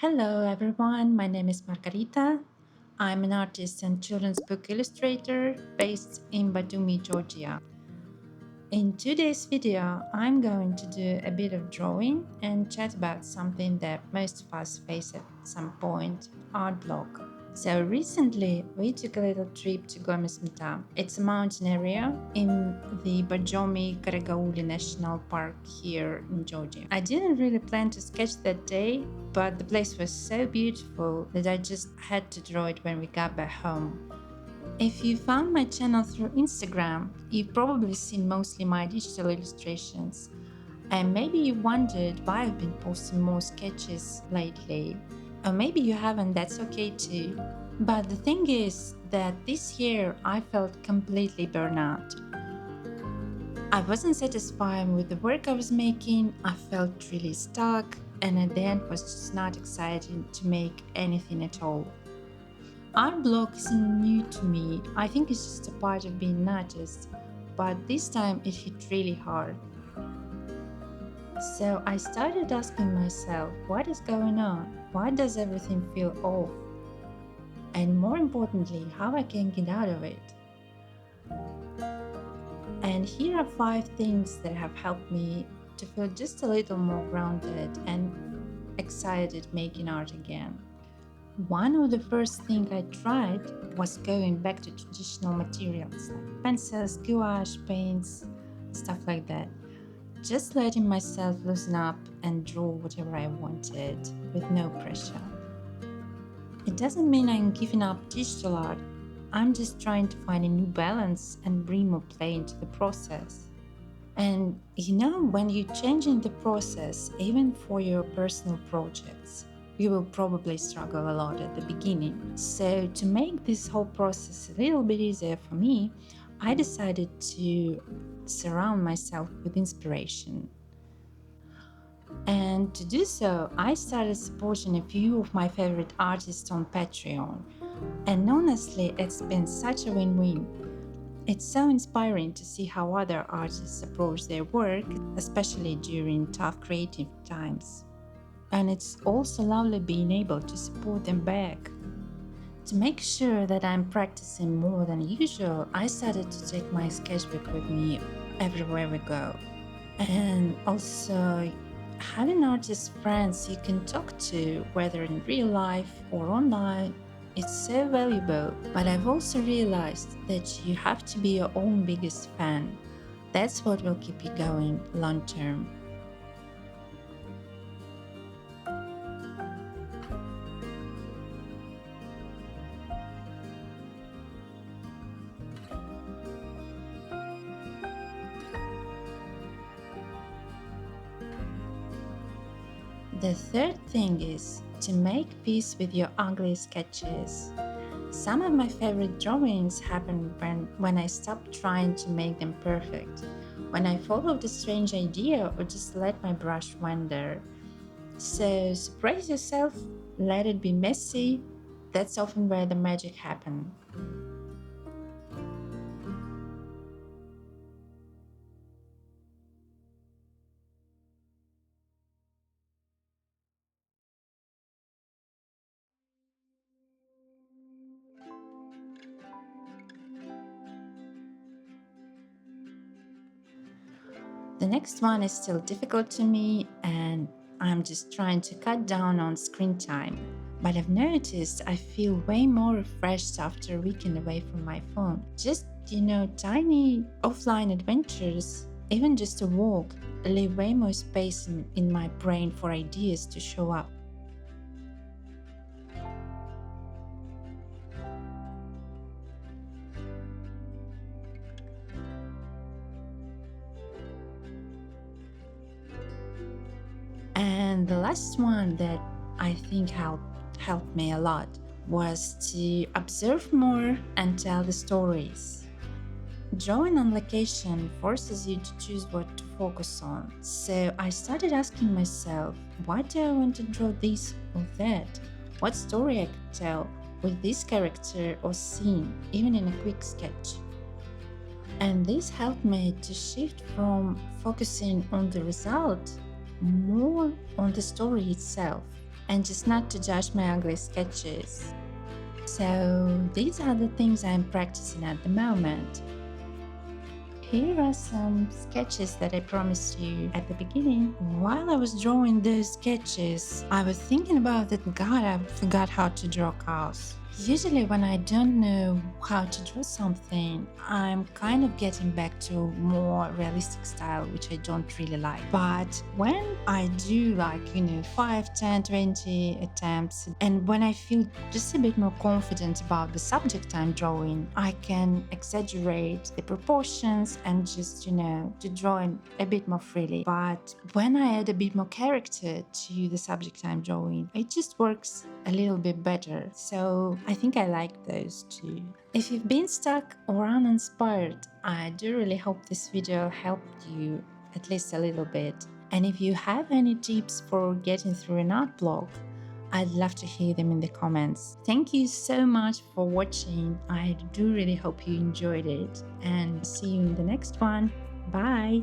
Hello everyone, my name is Margarita. I'm an artist and children's book illustrator based in Batumi, Georgia. In today's video, I'm going to do a bit of drawing and chat about something that most of us face at some point, art block. So recently, we took a little trip to Gomesmta. It's a mountain area in the Bajomi-Karagauli National Park here in Georgia. I didn't really plan to sketch that day, but the place was so beautiful that I just had to draw it when we got back home. If you found my channel through Instagram, you've probably seen mostly my digital illustrations. And maybe you wondered why I've been posting more sketches lately. Or maybe you haven't, that's okay too. But the thing is that this year I felt completely burnt out. I wasn't satisfied with the work I was making, I felt really stuck, and at the end was just not excited to make anything at all. Art block isn't new to me, I think it's just a part of being an artist, but this time it hit really hard. So I started asking myself, what is going on? Why does everything feel off? And more importantly, how I can get out of it. And here are 5 things that have helped me to feel just a little more grounded and excited making art again. One of the first things I tried was going back to traditional materials like pencils, gouache, paints, stuff like that. Just letting myself loosen up and draw whatever I wanted with no pressure. It doesn't mean I'm giving up digital art, I'm just trying to find a new balance and bring more play into the process. And when you're changing the process, even for your personal projects, you will probably struggle a lot at the beginning. So to make this whole process a little bit easier for me, I decided to surround myself with inspiration. And to do so, I started supporting a few of my favorite artists on Patreon. And honestly, it's been such a win-win. It's so inspiring to see how other artists approach their work, especially during tough creative times. And it's also lovely being able to support them back. To make sure that I'm practicing more than usual, I started to take my sketchbook with me everywhere we go. And also, having artist friends you can talk to, whether in real life or online, it's so valuable. But I've also realized that you have to be your own biggest fan. That's what will keep you going long term. The third thing is to make peace with your ugly sketches. Some of my favorite drawings happen when I stop trying to make them perfect, when I follow the strange idea or just let my brush wander. So surprise yourself, let it be messy, that's often where the magic happens. The next one is still difficult to me, and I'm just trying to cut down on screen time. But I've noticed I feel way more refreshed after a weekend away from my phone. Just, tiny offline adventures, even just a walk, leave way more space in my brain for ideas to show up. And the last one that I think helped me a lot was to observe more and tell the stories. Drawing on location forces you to choose what to focus on. So I started asking myself, why do I want to draw this or that? What story I could tell with this character or scene, even in a quick sketch. And this helped me to shift from focusing on the result more on the story itself. and just not to judge my ugly sketches. So these are the things I'm practicing at the moment. Here are some sketches that I promised you at the beginning. While I was drawing those sketches, I was thinking about that, God, I forgot how to draw cows. Usually when I don't know how to draw something, I'm kind of getting back to more realistic style, which I don't really like. But when I do 5, 10, 20 attempts, and when I feel just a bit more confident about the subject I'm drawing, I can exaggerate the proportions and just, to draw a bit more freely. But when I add a bit more character to the subject I'm drawing, it just works a little bit better. So I think I like those too. If you've been stuck or uninspired, I do really hope this video helped you at least a little bit. And if you have any tips for getting through an art block, I'd love to hear them in the comments. Thank you so much for watching. I do really hope you enjoyed it, and see you in the next one. Bye!